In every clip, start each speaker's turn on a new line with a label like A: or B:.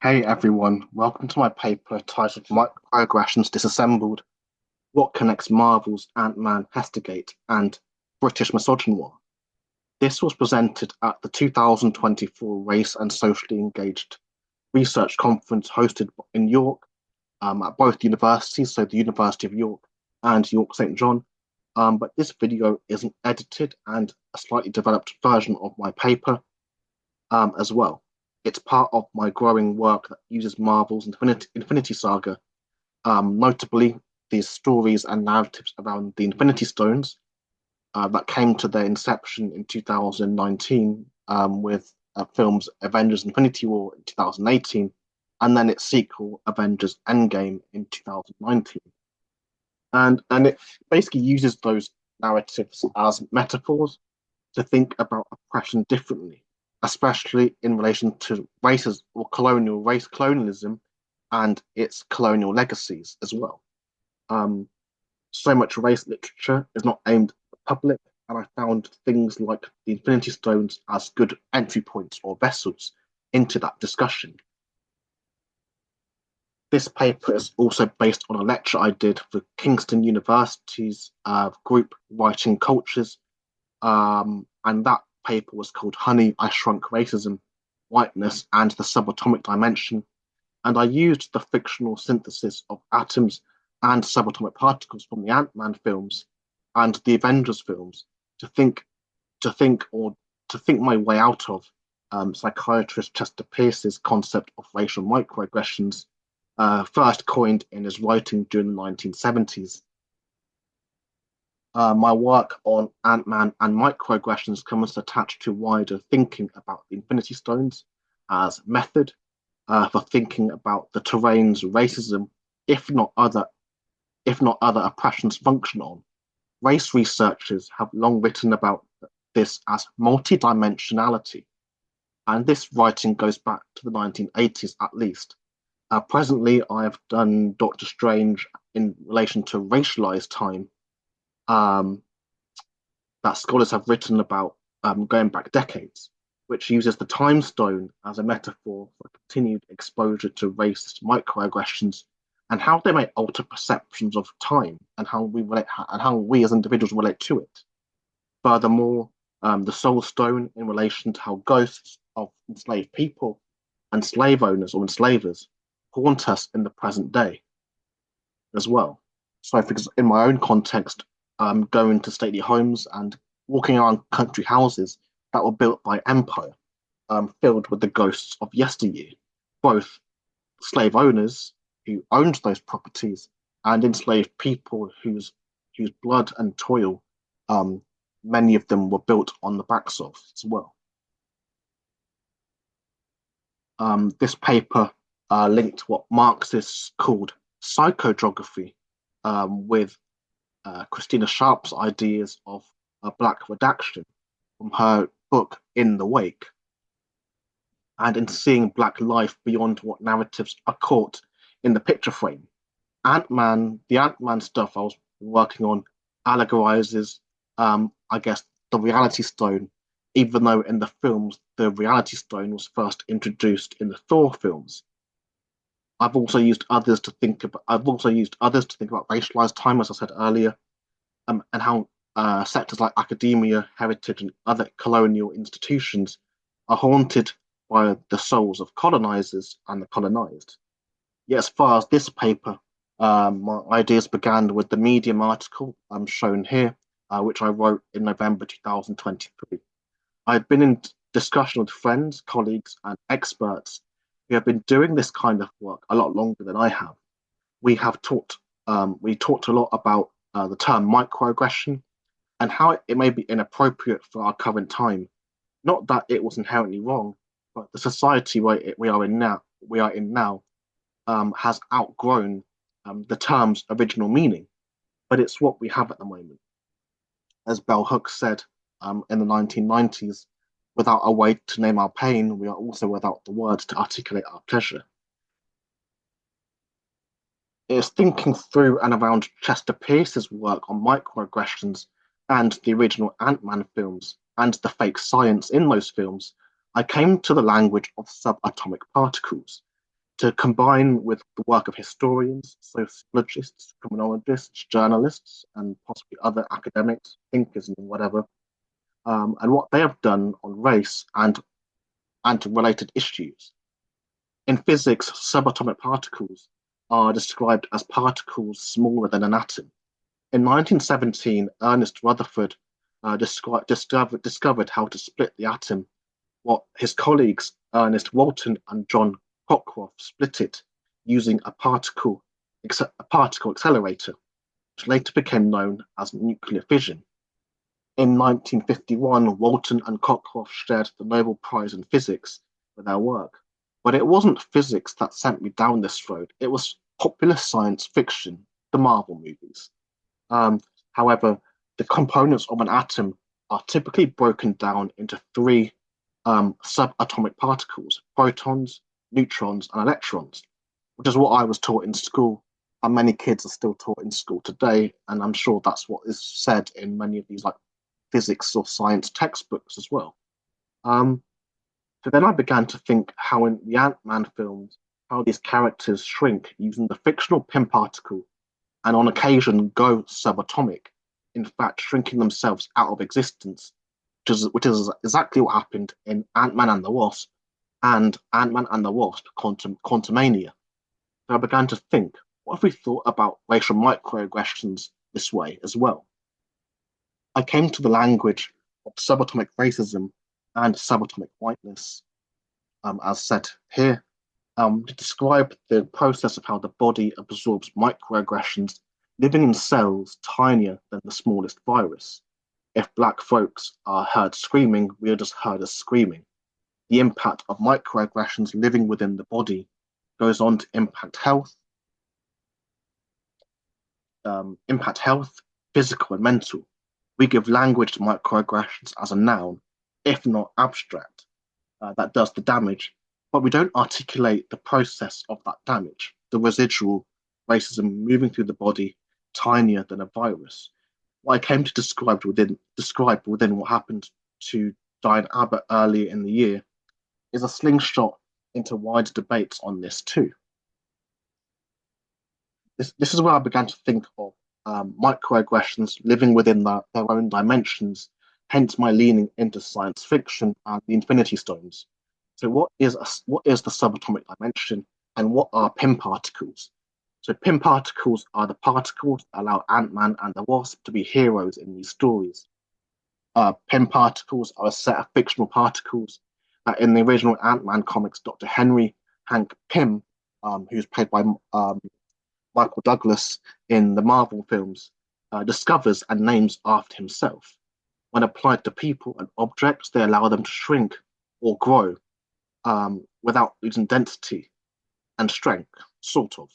A: Hey everyone, welcome to my paper titled Microaggressions Disassembled: What Connects Marvel's Ant-Man Hestergate and British Misogynoir. This was presented at the 2024 Race and Socially Engaged Research Conference hosted in York at both universities, so the University of York and York St. John. But this video is an edited and a slightly developed version of my paper as well. It's part of my growing work that uses Marvel's Infinity Saga, notably these stories and narratives around the Infinity Stones that came to their inception in 2019 with films Avengers Infinity War in 2018, and then its sequel, Avengers Endgame, in 2019. And it basically uses those narratives as metaphors to think about oppression differently, especially in relation to races or colonialism and its colonial legacies as well. Um, so much race literature is not aimed at the public, and I found things like the Infinity Stones as good entry points or vessels into that discussion. This paper is also based on a lecture I did for Kingston University's group Writing Cultures, and that paper was called Honey, I Shrunk Racism, Whiteness, and the Subatomic Dimension. And I used the fictional synthesis of atoms and subatomic particles from the Ant-Man films and the Avengers films to think to think my way out of psychiatrist Chester Pierce's concept of racial microaggressions, first coined in his writing during the 1970s. My work on Ant-Man and microaggressions comes attached to wider thinking about the Infinity Stones as method for thinking about the terrains racism, if not other, if not other oppressions function on. Race researchers have long written about this as multidimensionality, and this writing goes back to the 1980s at least. Presently, I have done Doctor Strange in relation to racialized time, um, that scholars have written about going back decades, which uses the time stone as a metaphor for continued exposure to racist microaggressions and how they may alter perceptions of time and how we as individuals relate to it. Furthermore, the soul stone in relation to how ghosts of enslaved people and slave owners or enslavers haunt us in the present day as well. So, in my own context, going to stately homes and walking around country houses that were built by empire, filled with the ghosts of yesteryear, both slave owners who owned those properties and enslaved people whose blood and toil, um, many of them were built on the backs of as well. This paper linked what Marxists called psychogeography with Christina Sharp's ideas of a black redaction from her book In the Wake, and in seeing black life beyond what narratives are caught in the picture frame. The Ant-Man stuff I was working on allegorizes, I guess, the reality stone, even though in the films the reality stone was first introduced in the Thor films. I've also used others to think about racialized time, as I said earlier, and how sectors like academia, heritage, and other colonial institutions are haunted by the souls of colonizers and the colonized. Yet, as far as this paper, my ideas began with the Medium article shown here, which I wrote in November 2023. I've been in discussion with friends, colleagues, and experts who have been doing this kind of work a lot longer than I have. We talked a lot about the term microaggression and how it may be inappropriate for our current time. Not that it was inherently wrong, but the society we are in now, has outgrown the term's original meaning. But it's what we have at the moment. As Bell Hooks said in the 1990s, without a way to name our pain, we are also without the words to articulate our pleasure. It's thinking through and around Chester Pierce's work on microaggressions and the original Ant-Man films and the fake science in those films, I came to the language of subatomic particles. to combine with the work of historians, sociologists, criminologists, journalists, and possibly other academics, thinkers, and whatever, and what they have done on race and related issues. In physics, subatomic particles are described as particles smaller than an atom. In 1917, Ernest Rutherford discovered how to split the atom. What his colleagues Ernest Walton and John Cockcroft split it using a particle accelerator, which later became known as nuclear fission. In 1951, Walton and Cockcroft shared the Nobel Prize in Physics for their work. But it wasn't physics that sent me down this road, it was popular science fiction, the Marvel movies. However, the components of an atom are typically broken down into three subatomic particles: protons, neutrons, and electrons, which is what I was taught in school, and many kids are still taught in school today. And I'm sure that's what is said in many of these like physics or science textbooks as well. So then I began to think how in the Ant-Man films, how these characters shrink using the fictional Pym particle and on occasion go subatomic, in fact shrinking themselves out of existence, which is exactly what happened in Ant-Man and the Wasp and Ant-Man and the Wasp Quantumania. So I began to think, what if we thought about racial microaggressions this way as well? I came to the language of subatomic racism and subatomic whiteness, as said here, to describe the process of how the body absorbs microaggressions living in cells tinier than the smallest virus. If black folks are heard screaming, we are just heard as screaming. The impact of microaggressions living within the body goes on to impact health, physical and mental. We give language to microaggressions as a noun, if not abstract, that does the damage, but we don't articulate the process of that damage, the residual racism moving through the body, tinier than a virus. What I came to describe within what happened to Diane Abbott earlier in the year is a slingshot into wider debates on this too. This is where I began to think of microaggressions living within their own dimensions, hence my leaning into science fiction and the Infinity Stones. So what is the subatomic dimension, and what are Pym particles? So Pym particles are the particles that allow Ant-Man and the Wasp to be heroes in these stories. Pym particles are a set of fictional particles that in the original Ant-Man comics, Dr. Hank Pym, who's played by Michael Douglas in the Marvel films, discovers and names after himself. When applied to people and objects, they allow them to shrink or grow without losing density and strength, sort of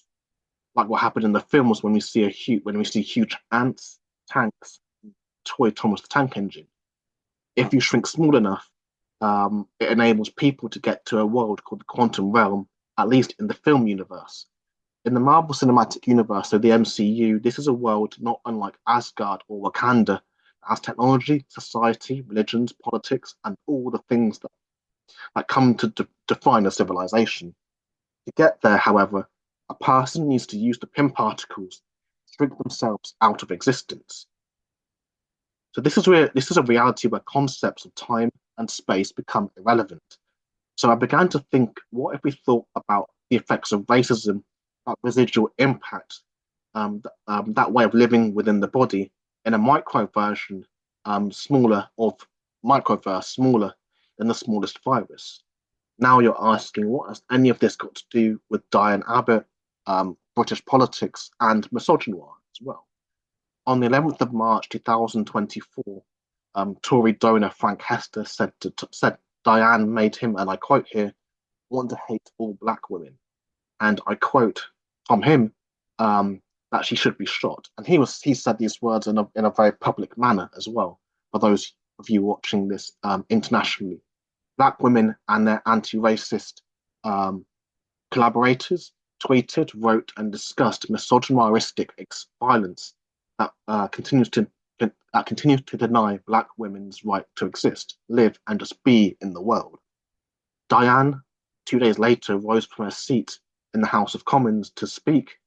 A: like what happened in the films when we see huge ants, tanks, toy Thomas the Tank Engine. If you shrink small enough, it enables people to get to a world called the quantum realm, at least in the film universe. In the Marvel Cinematic Universe, so the MCU, this is a world not unlike Asgard or Wakanda, as technology, society, religions, politics, and all the things that come to define a civilization. To get there, however, a person needs to use the Pym particles to shrink themselves out of existence. So this is a reality where concepts of time and space become irrelevant. So I began to think, what if we thought about the effects of racism, that residual impact, that way of living within the body in a micro version, smaller than the smallest virus. Now you're asking, what has any of this got to do with Diane Abbott, British politics, and misogynoir as well? On the 11th of March 2024, Tory donor Frank Hester said Diane made him, and I quote here, want to hate all black women. And I quote from him that she should be shot. And he said these words in a very public manner as well, for those of you watching this internationally. Black women and their anti-racist collaborators tweeted, wrote, and discussed misogynoiristic violence that continues to deny black women's right to exist, live, and just be in the world. Diane, 2 days later, rose from her seat in the House of Commons to speak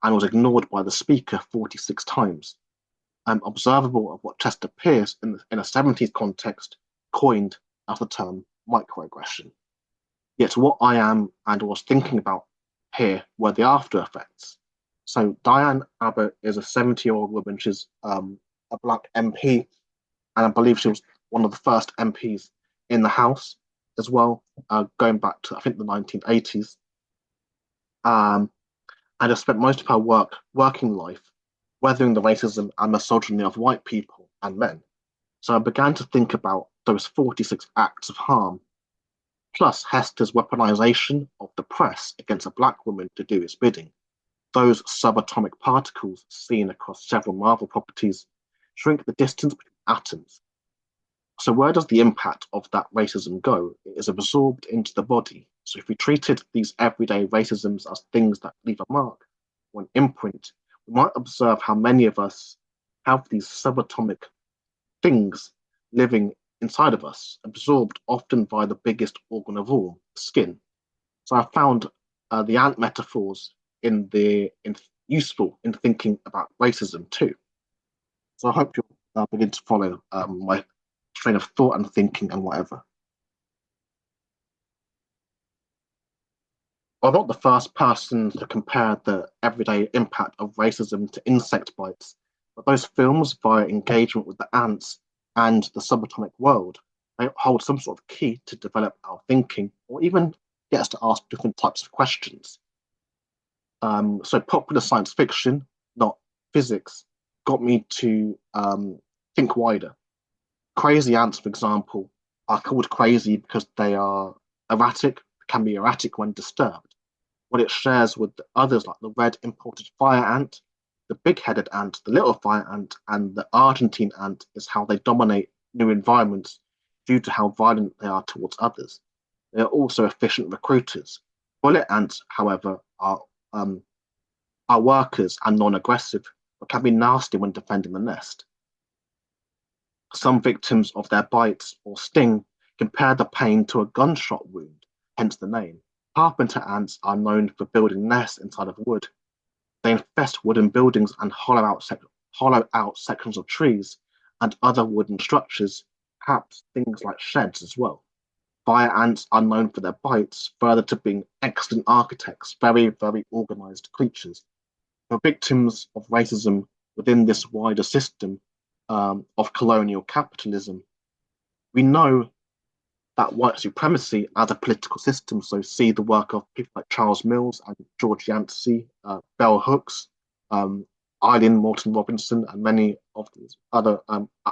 A: and was ignored by the Speaker 46 times. Observable of what Chester Pierce, in a 70s context, coined as the term microaggression. Yet what I am and was thinking about here were the after effects. So Diane Abbott is a 70-year-old woman. She's a black MP, and I believe she was one of the first MPs in the House as well, going back to, I think, the 1980s. And has spent most of her working life weathering the racism and misogyny of white people and men. So I began to think about those 46 acts of harm, plus Hester's weaponization of the press against a black woman to do its bidding. Those subatomic particles seen across several Marvel properties shrink the distance between atoms. So where does the impact of that racism go? It is absorbed into the body. So if we treated these everyday racisms as things that leave a mark or an imprint, we might observe how many of us have these subatomic things living inside of us, absorbed often by the biggest organ of all, skin. So I found the ant metaphors useful in thinking about racism too. So I hope you'll begin to follow my train of thought and thinking and whatever. I'm not the first person to compare the everyday impact of racism to insect bites, but those films, via engagement with the ants and the subatomic world, they hold some sort of key to develop our thinking or even get us to ask different types of questions. So popular science fiction, not physics, got me to think wider. Crazy ants, for example, are called crazy because they are erratic, can be erratic when disturbed. What it shares with the others, like the red imported fire ant, the big-headed ant, the little fire ant, and the Argentine ant, is how they dominate new environments due to how violent they are towards others. They are also efficient recruiters. Bullet ants, however, are workers and non-aggressive, but can be nasty when defending the nest. Some victims of their bites or sting compare the pain to a gunshot wound, hence the name. Carpenter ants are known for building nests inside of wood. They infest wooden buildings and hollow out sections of trees and other wooden structures, perhaps things like sheds as well. Fire ants are known for their bites, further to being excellent architects, very, very organized creatures. For victims of racism within this wider system of colonial capitalism, we know that white supremacy as a political system. So see the work of people like Charles Mills and George Yancey, Bell Hooks, Eileen Morton Robinson, and many of these other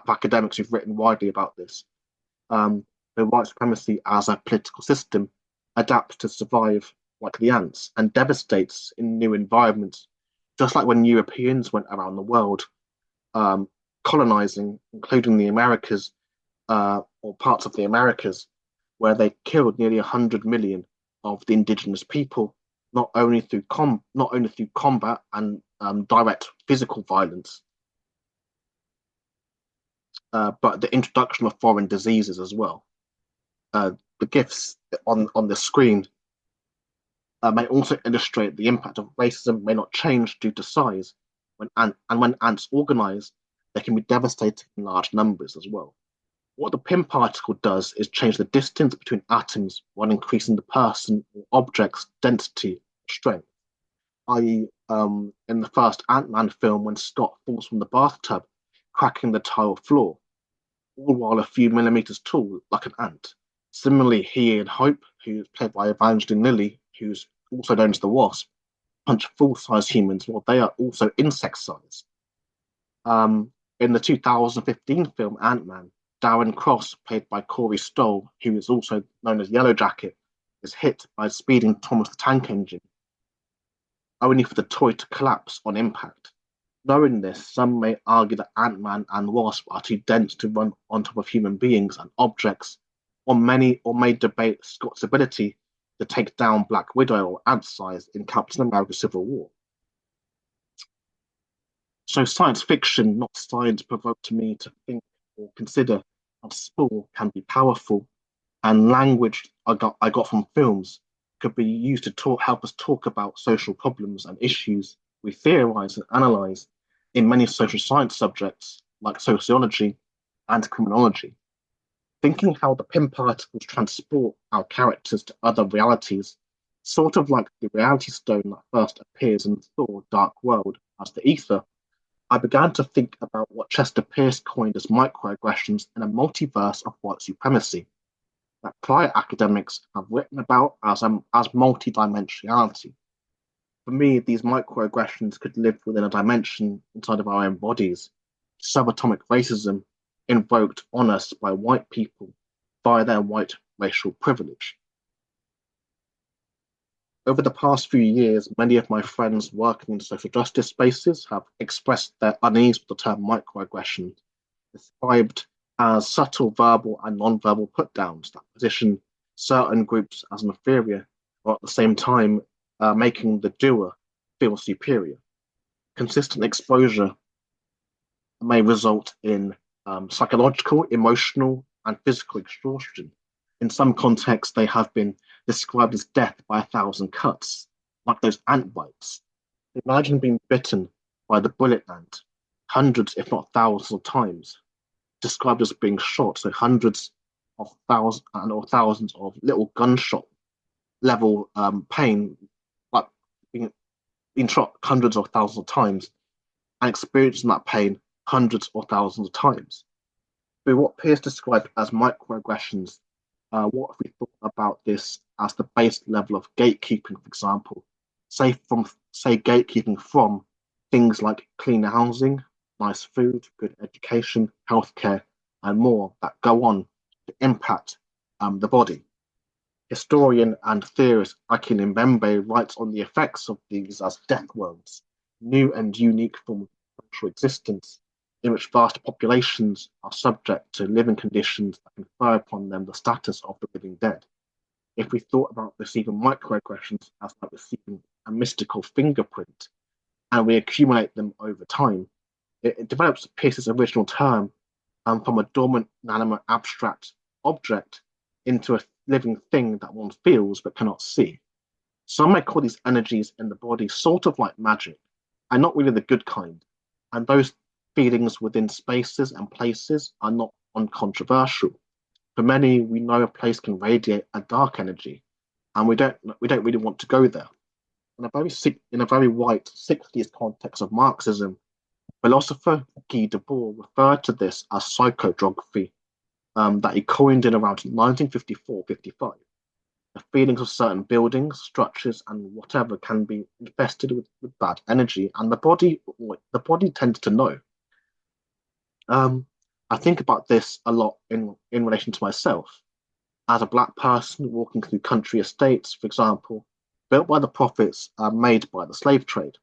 A: academics who've written widely about this. The white supremacy as a political system adapts to survive like the ants and devastates in new environments, just like when Europeans went around the world colonizing, including the Americas or parts of the Americas, where they killed nearly 100 million of the indigenous people, not only through combat and direct physical violence, but the introduction of foreign diseases as well. The GIFs on the screen may also illustrate the impact of racism may not change due to size. When ants organize, they can be devastating in large numbers as well. What the Pym particle does is change the distance between atoms while increasing the person or object's density or strength, i.e., in the first Ant-Man film when Scott falls from the bathtub, cracking the tile floor, all while a few millimeters tall, like an ant. Similarly, he and Hope, who's played by Evangeline Lilly, who's also known as the Wasp, punch full-size humans while they are also insect-sized. In the 2015 film Ant-Man, Darren Cross, played by Corey Stoll, who is also known as Yellow Jacket, is hit by a speeding Thomas the Tank Engine, only for the toy to collapse on impact. Knowing this, some may argue that Ant-Man and Wasp are too dense to run on top of human beings and objects, or may debate Scott's ability to take down Black Widow or Ant-size in Captain America Civil War. So science fiction, not science, provoked me to think or consider how sport can be powerful, and language I got from films could be used to help us talk about social problems and issues we theorize and analyze in many social science subjects like sociology and criminology. Thinking how the Pym particles transport our characters to other realities, sort of like the reality stone that first appears in Thor Dark World as the ether, I began to think about what Chester Pierce coined as microaggressions in a multiverse of white supremacy that prior academics have written about as multidimensionality. For me, these microaggressions could live within a dimension inside of our own bodies. Subatomic racism invoked on us by white people via their white racial privilege. Over the past few years, many of my friends working in social justice spaces have expressed their unease with the term microaggression, described as subtle verbal and non-verbal put-downs that position certain groups as inferior, or at the same time making the doer feel superior. Consistent exposure may result in psychological, emotional, and physical exhaustion. In some contexts, they have been described as death by 1,000 cuts, like those ant bites. Imagine being bitten by the bullet ant hundreds, if not thousands of times, described as being shot, so hundreds of thousands or thousands of little gunshot level pain, like being shot hundreds of thousands of times and experiencing that pain hundreds or thousands of times. Through what Pierce described as microaggressions, what if we thought about this as the base level of gatekeeping, for example, say gatekeeping from things like clean housing, nice food, good education, healthcare, and more that go on to impact the body. Historian and theorist Akin Mbembe writes on the effects of these as death worlds, new and unique forms of social existence in which vast populations are subject to living conditions that confer upon them the status of the living dead. If we thought about receiving microaggressions as like receiving a mystical fingerprint and we accumulate them over time, it develops Pierce's original term from a dormant, inanimate, abstract object into a living thing that one feels but cannot see. Some may call these energies in the body sort of like magic, and not really the good kind. And those feelings within spaces and places are not uncontroversial. For many, we know a place can radiate a dark energy, and we don't really want to go there. In a very white 60s context of Marxism, philosopher Guy Debord referred to this as psychodrography, that he coined in around 1954-55. The feelings of certain buildings, structures, and whatever can be infested with bad energy, and the body tends to know. I think about this a lot in relation to myself. As a black person walking through country estates, for example, built by the profits made by the slave trade.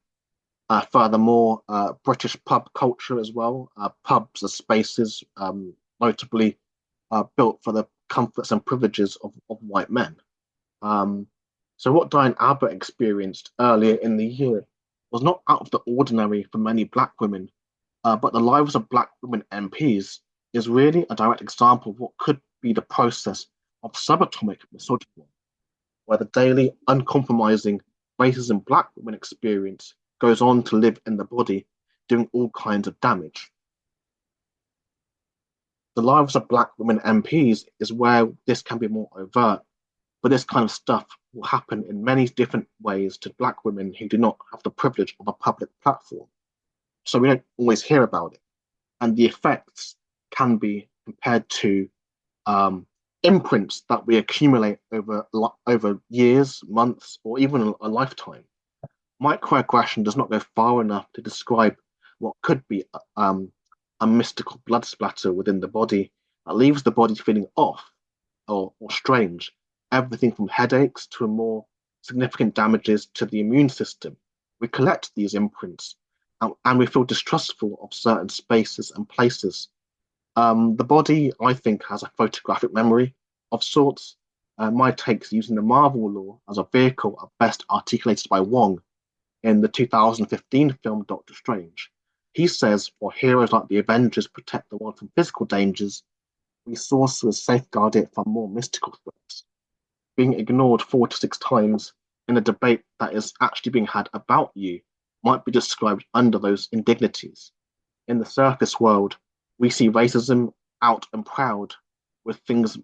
A: Furthermore, British pub culture as well. Pubs are spaces notably built for the comforts and privileges of white men. Um, so what Diane Abbott experienced earlier in the year was not out of the ordinary for many black women, but the lives of black women MPs is really a direct example of what could be the process of subatomic misogyny, where the daily, uncompromising racism black women experience goes on to live in the body, doing all kinds of damage. The lives of black women MPs is where this can be more overt, but this kind of stuff will happen in many different ways to black women who do not have the privilege of a public platform. So we don't always hear about it. And the effects can be compared to imprints that we accumulate over years, months, or even a lifetime. Microaggression does not go far enough to describe what could be a mystical blood splatter within the body that leaves the body feeling off or strange, everything from headaches to more significant damages to the immune system. We collect these imprints and we feel distrustful of certain spaces and places. The body, I think, has a photographic memory of sorts. My takes using the Marvel law as a vehicle are best articulated by Wong in the 2015 film Doctor Strange. He says, for heroes like the Avengers protect the world from physical dangers, we sorcerers safeguard it from more mystical threats. Being ignored 4 to 6 times in a debate that is actually being had about you might be described under those indignities. In the surface world, we see racism out and proud with things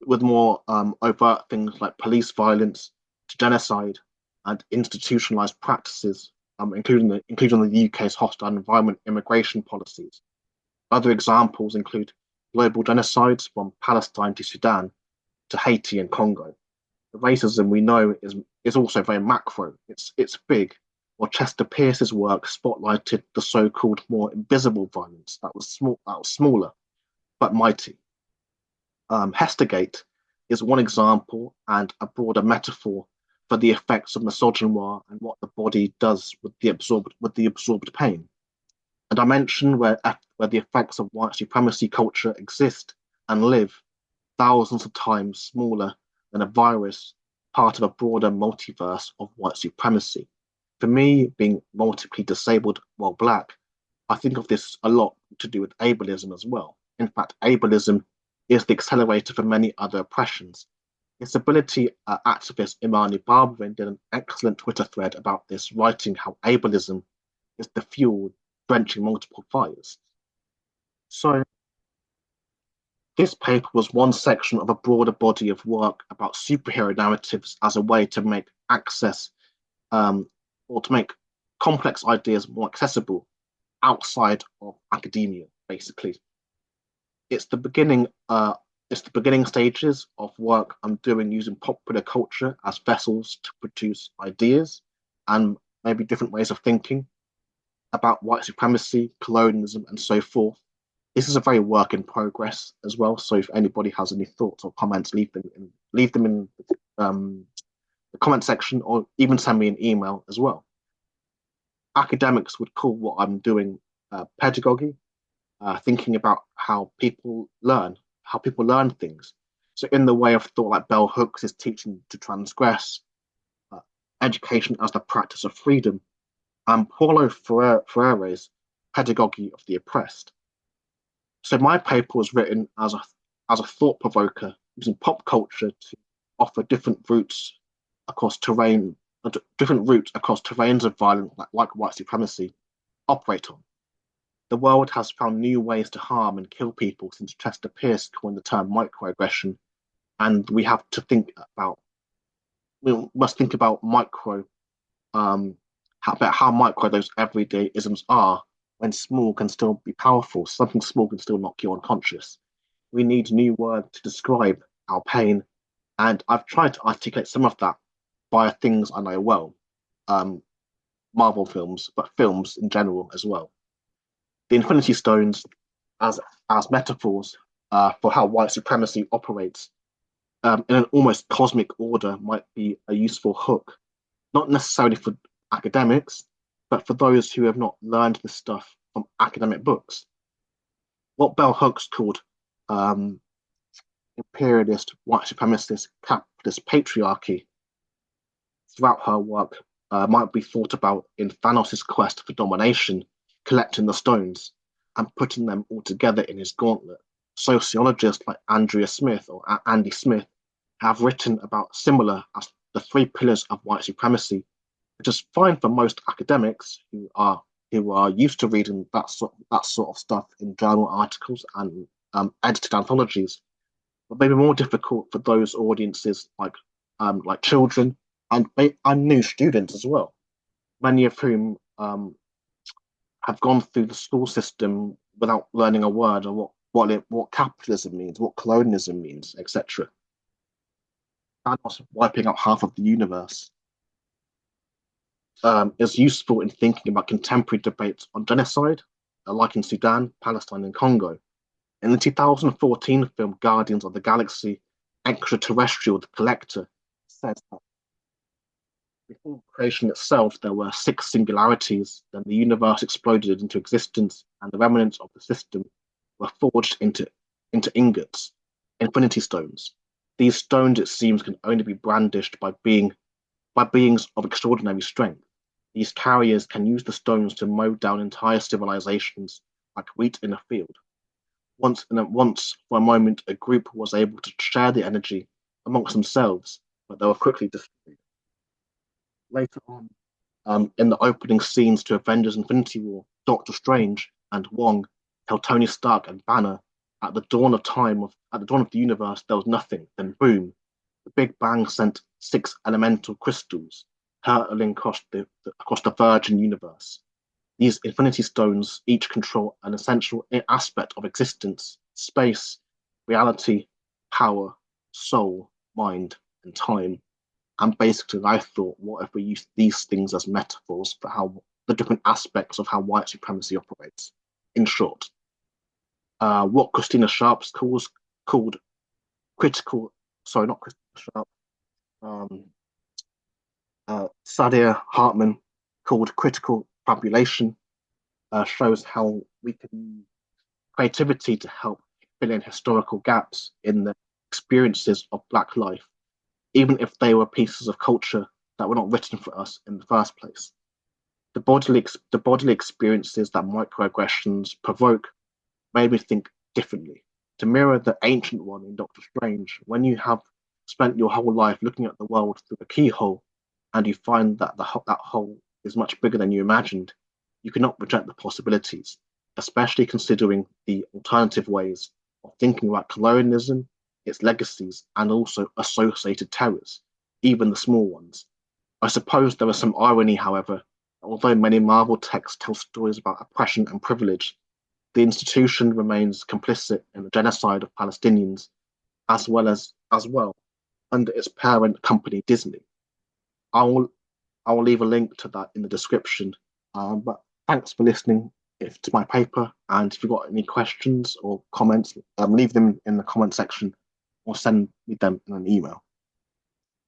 A: with more overt things like police violence, genocide, and institutionalized practices, including the UK's hostile environment immigration policies. Other examples include global genocides from Palestine to Sudan to Haiti and Congo. The racism we know is also very macro. It's big. While Chester Pierce's work spotlighted the so-called more invisible violence that was smaller but mighty. Hestergate is one example and a broader metaphor for the effects of misogynoir and what the body does with the absorbed pain. A dimension where the effects of white supremacy culture exist and live thousands of times smaller than a virus, part of a broader multiverse of white supremacy. For me, being multiply disabled while black, I think of this a lot to do with ableism as well. In fact, ableism is the accelerator for many other oppressions. Disability activist Imani Barbour did an excellent Twitter thread about this, writing how ableism is the fuel drenching multiple fires. So, this paper was one section of a broader body of work about superhero narratives as a way to make access or to make complex ideas more accessible outside of academia, basically. It's the beginning. It's the beginning stages of work I'm doing using popular culture as vessels to produce ideas and maybe different ways of thinking about white supremacy, colonialism, and so forth. This is a very work in progress as well. So if anybody has any thoughts or comments, leave them in the comment section, or even send me an email as well. Academics would call what I'm doing pedagogy, thinking about how people learn things. So in the way of thought like bell hooks is teaching to transgress, education as the practice of freedom, and Paulo Freire's pedagogy of the oppressed. So my paper was written as a thought provoker using pop culture to offer different routes across terrains of violence like white supremacy operate on. The world has found new ways to harm and kill people since Chester Pierce coined the term microaggression, and we must think about how micro those everyday isms are when small can still be powerful. Something small can still knock you unconscious. We need new words to describe our pain, and I've tried to articulate some of that via things I know well, Marvel films, but films in general as well. The Infinity Stones as metaphors for how white supremacy operates in an almost cosmic order might be a useful hook, not necessarily for academics, but for those who have not learned this stuff from academic books. What bell hooks called imperialist, white supremacist, capitalist patriarchy throughout her work might be thought about in Thanos' quest for domination, collecting the stones and putting them all together in his gauntlet. Sociologists like Andrea Smith or Andy Smith have written about similar as the three pillars of white supremacy, which is fine for most academics who are used to reading that sort of stuff in journal articles and edited anthologies, but maybe more difficult for those audiences like children and new students as well, many of whom have gone through the school system without learning a word of what capitalism means, what colonialism means, etc. Thanos wiping out half of the universe is useful in thinking about contemporary debates on genocide, like in Sudan, Palestine, and Congo. In the 2014 film Guardians of the Galaxy, Extraterrestrial, the Collector says that before creation itself, there were six singularities, then the universe exploded into existence, and the remnants of the system were forged into ingots, infinity stones. These stones, it seems, can only be brandished by beings of extraordinary strength. These carriers can use the stones to mow down entire civilizations like wheat in a field. Once for a moment, a group was able to share the energy amongst themselves, but they were quickly destroyed. Later on, in the opening scenes to Avengers Infinity War, Doctor Strange and Wong tell Tony Stark and Banner at the dawn of the universe, there was nothing. Then boom, the Big Bang sent six elemental crystals hurtling across the virgin universe. These Infinity Stones each control an essential aspect of existence: space, reality, power, soul, mind, and time. And basically, I thought, what if we use these things as metaphors for how the different aspects of how white supremacy operates? In short, what Christina Sharp's called critical, sorry, not Christina Sharp, um, Sadia Hartman called critical fabulation, shows how we can use creativity to help fill in historical gaps in the experiences of Black life, even if they were pieces of culture that were not written for us in the first place. The bodily experiences that microaggressions provoke made me think differently. To mirror the ancient one in Doctor Strange, when you have spent your whole life looking at the world through a keyhole and you find that that hole is much bigger than you imagined, you cannot reject the possibilities, especially considering the alternative ways of thinking about colonialism, its legacies, and also associated terrors, even the small ones. I suppose there is some irony, however. Although many Marvel texts tell stories about oppression and privilege, the institution remains complicit in the genocide of Palestinians, as well under its parent company Disney. I will I will leave a link to that in the description. But thanks for listening to my paper, and if you've got any questions or comments, leave them in the comment section or send me them in an email.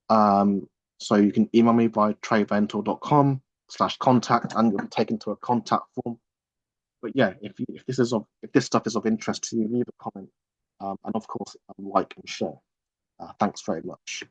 A: So you can email me by treyventour.com/contact, and you'll be taken to a contact form. But yeah, if this stuff is of interest to you, leave a comment, and of course, like and share. Thanks very much.